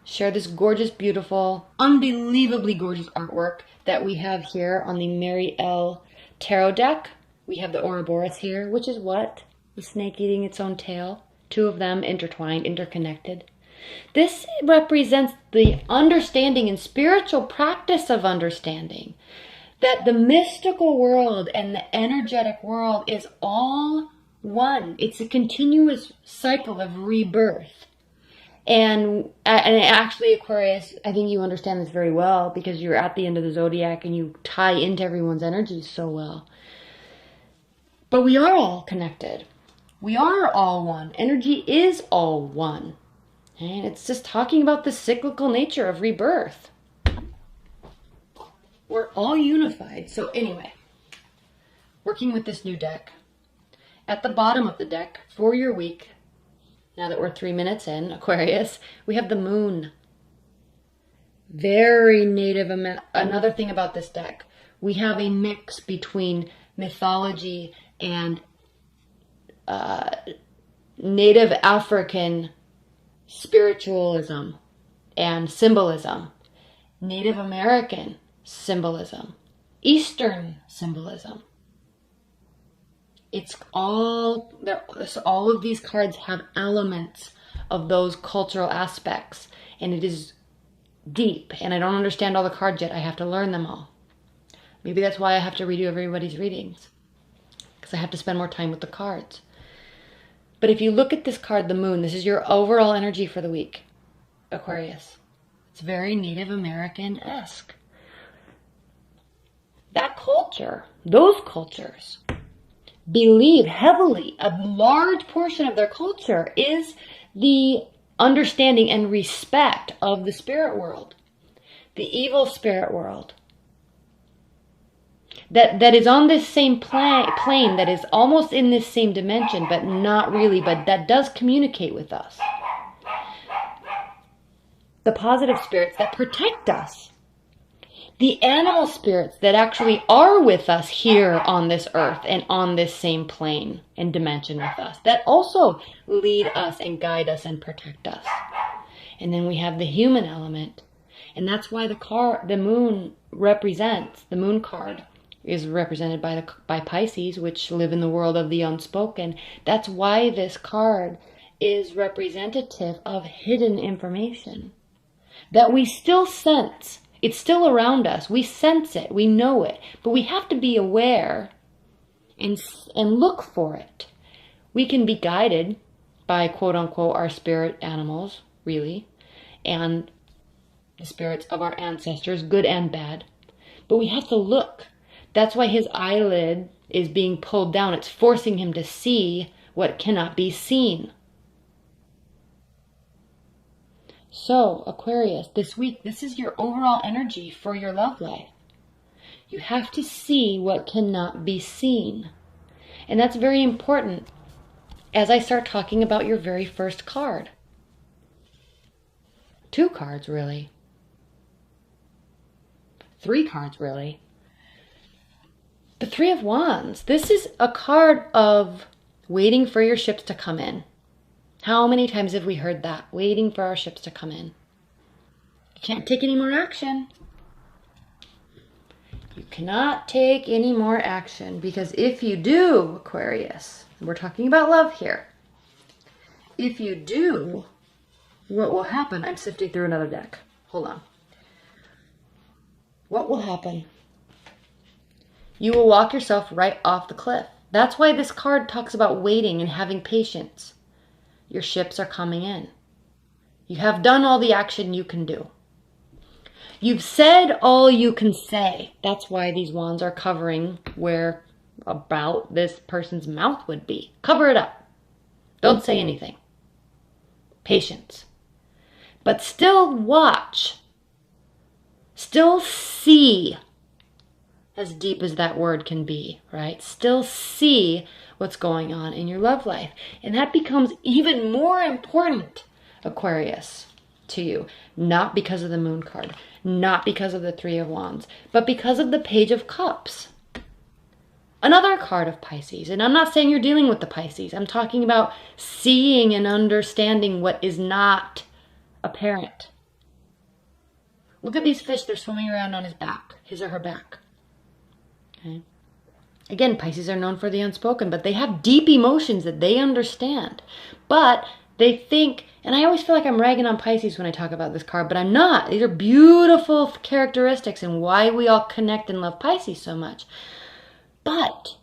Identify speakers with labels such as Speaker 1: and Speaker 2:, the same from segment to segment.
Speaker 1: share this gorgeous, beautiful, unbelievably gorgeous artwork that we have here on the Mary L. Tarot deck. We have the Ouroboros here, which is what? The snake eating its own tail. Two of them intertwined, interconnected. This represents the understanding and spiritual practice of understanding that the mystical world and the energetic world is all one. It's a continuous cycle of rebirth. And actually, Aquarius, I think you understand this very well because you're at the end of the zodiac and you tie into everyone's energies so well. But we are all connected. We are all one. Energy is all one. And it's just talking about the cyclical nature of rebirth. We're all unified. So anyway, working with this new deck. At the bottom of the deck, for your week, now that we're 3 minutes in, Aquarius, we have the moon. Very native. Another thing about this deck, we have a mix between mythology and Native African spiritualism and symbolism, Native American symbolism, Eastern symbolism. It's all of these cards have elements of those cultural aspects, and it is deep, and I don't understand all the cards yet. I have to learn them all. Maybe that's why I have to redo everybody's readings, because I have to spend more time with the cards. But if you look at this card, the moon, this is your overall energy for the week, Aquarius. It's very Native American-esque. That culture, those cultures, believe heavily, a large portion of their culture is the understanding and respect of the spirit world, the evil spirit world. That is on this same plane, that is almost in this same dimension, but not really, but that does communicate with us. The positive spirits that protect us. The animal spirits that actually are with us here on this earth and on this same plane and dimension with us, that also lead us and guide us and protect us. And then we have the human element. And that's why the moon represents, the moon card is represented by Pisces, which live in the world of the unspoken. That's why this card is representative of hidden information that we still sense. It's still around us. We sense it. We know it. But we have to be aware and look for it. We can be guided by, quote unquote, our spirit animals, really, and the spirits of our ancestors, good and bad. But we have to look. That's why his eyelid is being pulled down. It's forcing him to see what cannot be seen. So, Aquarius, this week, this is your overall energy for your love life. You have to see what cannot be seen. And that's very important as I start talking about your very first card. 2 cards, really. 3 cards, really. The 3 of Wands. This is a card of waiting for your ships to come in. How many times have we heard that? Waiting for our ships to come in. You can't take any more action. You cannot take any more action, because if you do, Aquarius, we're talking about love here. If you do, what will happen? I'm sifting through another deck. Hold on. What will happen? You will walk yourself right off the cliff. That's why this card talks about waiting and having patience. Your ships are coming in. You have done all the action you can do. You've said all you can say. That's why these wands are covering where about this person's mouth would be. Cover it up. Don't say anything. Patience. But still watch. Still see. As deep as that word can be, right? Still see what's going on in your love life. And that becomes even more important, Aquarius, to you. Not because of the moon card, not because of the 3 of Wands, but because of the Page of Cups. Another card of Pisces. And I'm not saying you're dealing with the Pisces. I'm talking about seeing and understanding what is not apparent. Look at these fish. They're swimming around on his back, his or her back. Okay. Again, Pisces are known for the unspoken, but they have deep emotions that they understand. But they think, and I always feel like I'm ragging on Pisces when I talk about this card, but I'm not. These are beautiful characteristics and why we all connect and love Pisces so much. But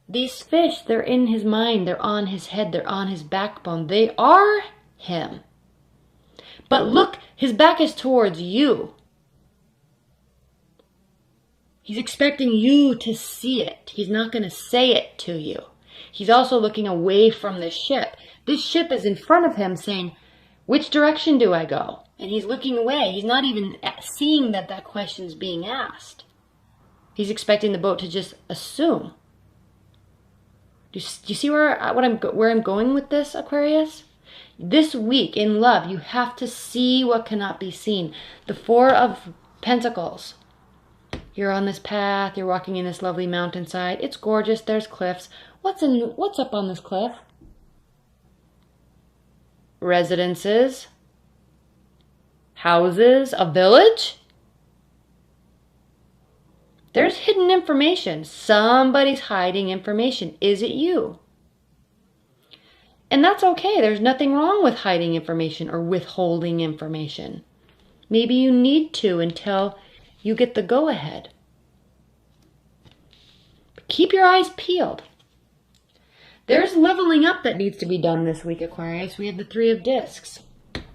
Speaker 1: these fish, they're in his mind, they're on his head, they're on his backbone. They are him. But look, his back is towards you. He's expecting you to see it. He's not going to say it to you. He's also looking away from the ship. This ship is in front of him saying, which direction do I go? And he's looking away. He's not even seeing that that question's being asked. He's expecting the boat to just assume. Do you see where I'm going with this, Aquarius? This week in love, you have to see what cannot be seen. The Four of Pentacles. You're on this path, you're walking in this lovely mountainside. It's gorgeous, there's cliffs. What's up on this cliff? Residences, houses, a village. There's hidden information. Somebody's hiding information. Is it you? And that's okay. There's nothing wrong with hiding information or withholding information. Maybe you need to until you get the go-ahead. Keep your eyes peeled. There's leveling up that needs to be done this week, Aquarius. We have the Three of Discs.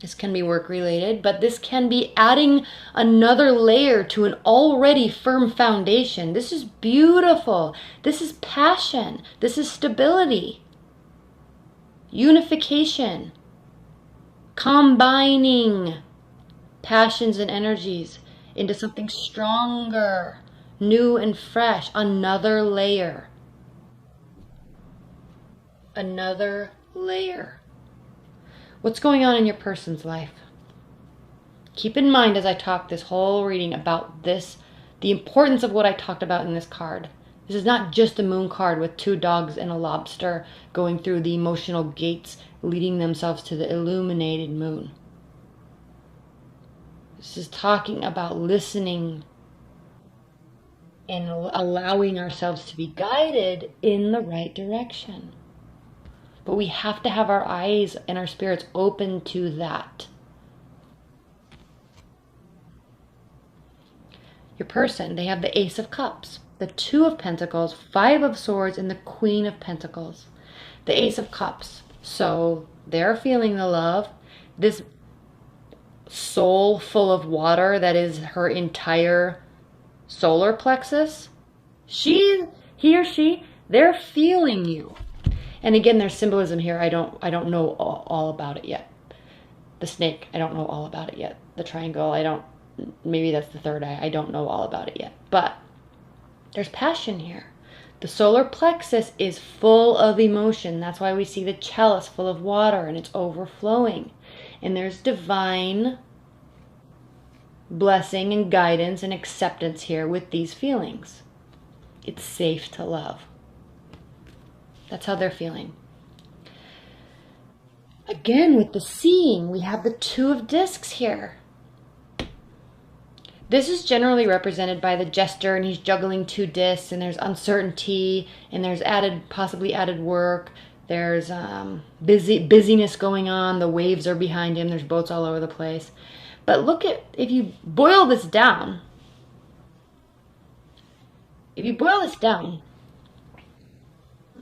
Speaker 1: This can be work-related, but this can be adding another layer to an already firm foundation. This is beautiful. This is passion. This is stability. Unification. Combining passions and energies into something stronger, new and fresh. Another layer. Another layer. What's going on in your person's life? Keep in mind as I talk this whole reading about this, the importance of what I talked about in this card. This is not just a moon card with two dogs and a lobster going through the emotional gates, leading themselves to the illuminated moon. This is talking about listening and allowing ourselves to be guided in the right direction. But we have to have our eyes and our spirits open to that. Your person, they have the Ace of Cups, the Two of Pentacles, Five of Swords, and the Queen of Pentacles. The Ace of Cups. So they're feeling the love. This soul full of water that is her entire solar plexus. He or she, they're feeling you. And again, there's symbolism here. I don't know all about it yet. The snake, I don't know all about it yet. The triangle, maybe that's the third eye. I don't know all about it yet. But there's passion here. The solar plexus is full of emotion. That's why we see the chalice full of water and it's overflowing. And there's divine blessing and guidance and acceptance here with these feelings. It's safe to love. That's how they're feeling. Again, with the seeing, we have the Two of Discs here. This is generally represented by the jester, and he's juggling two discs, and there's uncertainty, and there's possibly added work. There's busyness going on. The waves are behind him. There's boats all over the place. But look at, if you boil this down,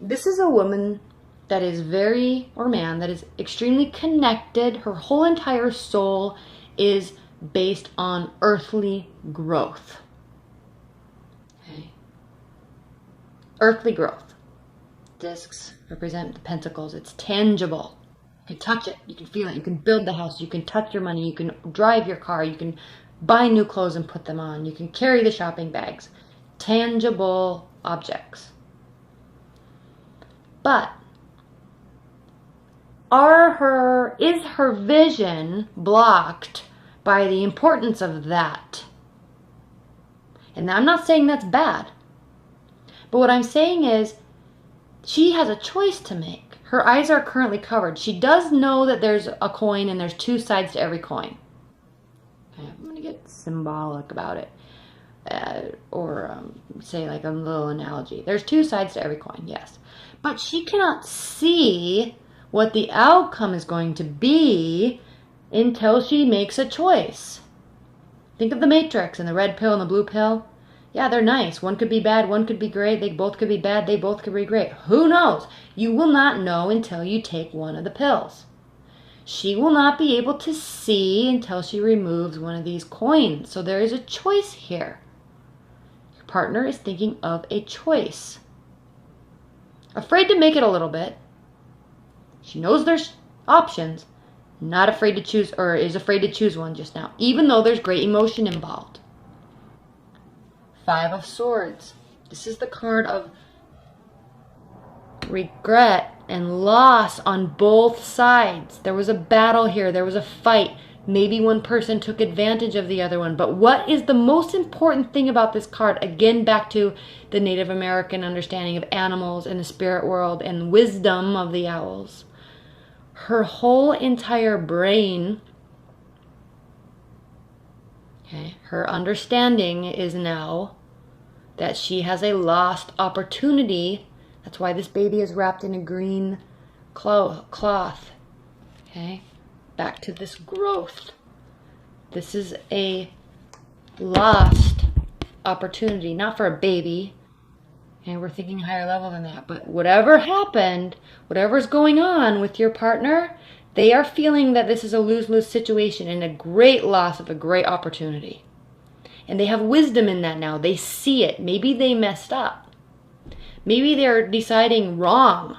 Speaker 1: this is a woman that is or man that is extremely connected. Her whole entire soul is based on earthly growth. Okay. Earthly growth. Discs represent the pentacles. It's tangible. You can touch it. You can feel it. You can build the house. You can touch your money. You can drive your car. You can buy new clothes and put them on. You can carry the shopping bags. Tangible objects. But is her vision blocked by the importance of that? And I'm not saying that's bad. But what I'm saying is she has a choice to make. Her eyes are currently covered. She does know that there's a coin and there's two sides to every coin. Okay, I'm going to get symbolic about it. Or say like a little analogy. There's two sides to every coin, yes. But she cannot see what the outcome is going to be until she makes a choice. Think of the Matrix and the red pill and the blue pill. Yeah, they're nice. One could be bad, one could be great. They both could be bad, they both could be great. Who knows? You will not know until you take one of the pills. She will not be able to see until she removes one of these coins. So there is a choice here. Your partner is thinking of a choice. Afraid to make it a little bit. She knows there's options. Not afraid to choose, or is afraid to choose one just now, even though there's great emotion involved. Five of Swords. This is the card of regret and loss on both sides. There was a battle here. There was a fight. Maybe one person took advantage of the other one. But what is the most important thing about this card? Again, back to the Native American understanding of animals and the spirit world and wisdom of the owls. Her whole entire brain, okay, her understanding is now that she has a lost opportunity. That's why this baby is wrapped in a green cloth. Okay, back to this growth. This is a lost opportunity, not for a baby. And we're thinking higher level than that. But whatever happened, whatever's going on with your partner, they are feeling that this is a lose-lose situation and a great loss of a great opportunity. And they have wisdom in that now. They see it. Maybe they messed up. Maybe they're deciding wrong.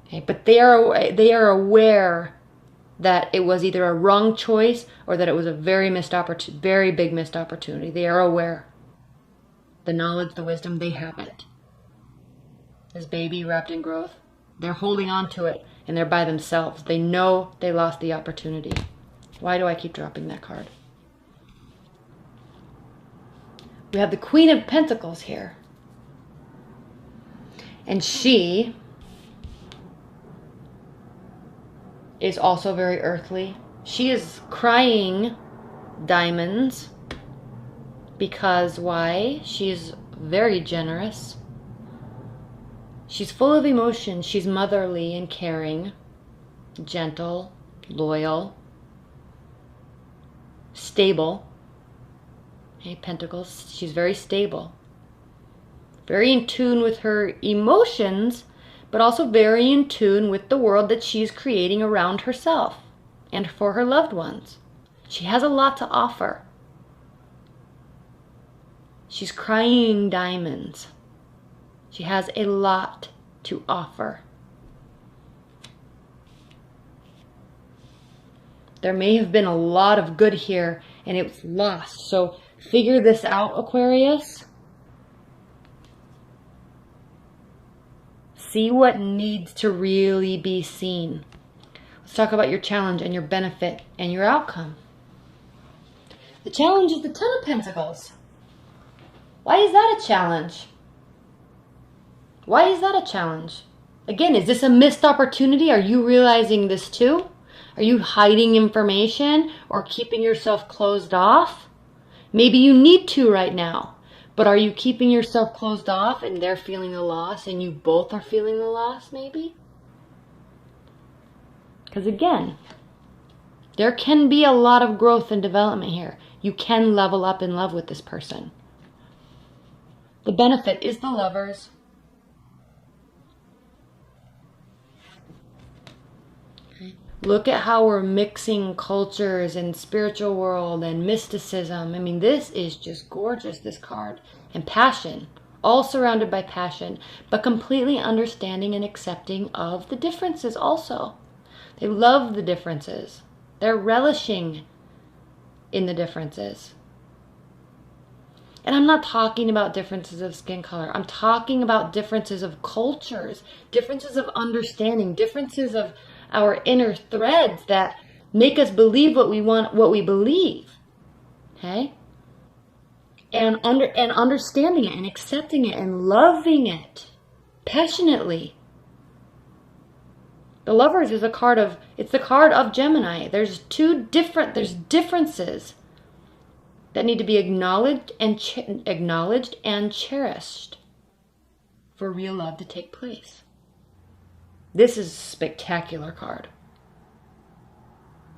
Speaker 1: Okay, but they are aware that it was either a wrong choice or that it was a very big missed opportunity. They are aware. The knowledge, the wisdom, they have it. This baby wrapped in growth, they're holding on to it and they're by themselves. They know they lost the opportunity. Why do I keep dropping that card? We have the Queen of Pentacles here. And she is also very earthly. She is crying diamonds. Because why? She's very generous. She's full of emotion. She's motherly and caring, gentle, loyal, stable. Okay, Pentacles, she's very stable. Very in tune with her emotions, but also very in tune with the world that she's creating around herself and for her loved ones. She has a lot to offer. She's crying diamonds. She has a lot to offer. There may have been a lot of good here and it was lost. So figure this out, Aquarius. See what needs to really be seen. Let's talk about your challenge and your benefit and your outcome. The challenge is the Ten of Pentacles. Why is that a challenge? Why is that a challenge? Again, is this a missed opportunity? Are you realizing this too? Are you hiding information or keeping yourself closed off? Maybe you need to right now, but are you keeping yourself closed off and they're feeling the loss and you both are feeling the loss maybe? Because again, there can be a lot of growth and development here. You can level up in love with this person. The benefit is the Lovers. Okay. Look at how we're mixing cultures and spiritual world and mysticism. I mean, this is just gorgeous, this card. And passion. All surrounded by passion. But completely understanding and accepting of the differences also. They love the differences. They're relishing in the differences. And I'm not talking about differences of skin color. I'm talking about differences of cultures, differences of understanding, differences of our inner threads that make us believe what we want, what we believe. Okay? And understanding it and accepting it and loving it passionately. The Lovers is a card of, it's the card of Gemini. There's differences that need to be acknowledged and cherished for real love to take place. This is a spectacular card.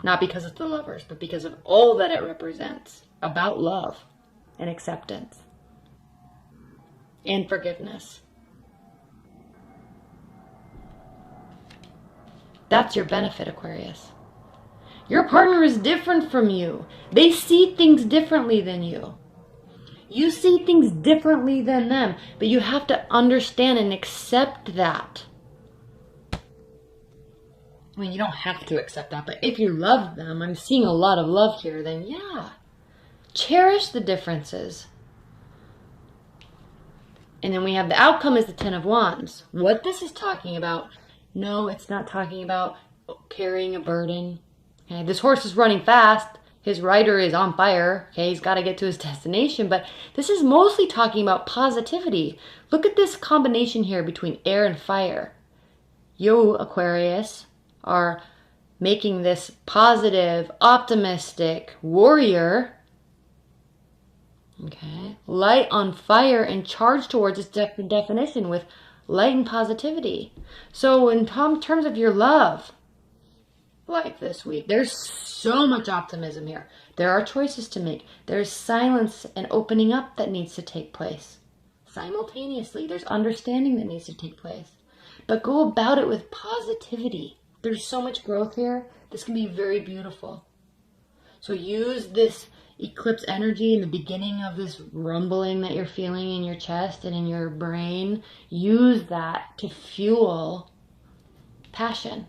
Speaker 1: Not because it's the Lovers, but because of all that it represents about love and acceptance and forgiveness. That's your benefit, Aquarius. Your partner is different from you. They see things differently than you. You see things differently than them, but you have to understand and accept that. I mean, you don't have to accept that, but if you love them, I'm seeing a lot of love here, then yeah. Cherish the differences. And then we have the outcome is the Ten of Wands. What this is talking about, no, it's not talking about carrying a burden. Okay, this horse is running fast. His rider is on fire. Okay, he's got to get to his destination. But this is mostly talking about positivity. Look at this combination here between air and fire. You, Aquarius, are making this positive, optimistic warrior. Okay, light on fire and charged towards its definition with light and positivity. So in terms of your love life this week, there's so much optimism here. There are choices to make. There's silence and opening up that needs to take place. Simultaneously, there's understanding that needs to take place. But go about it with positivity. There's so much growth here. This can be very beautiful. So use this eclipse energy in the beginning of this rumbling that you're feeling in your chest and in your brain. Use that to fuel passion.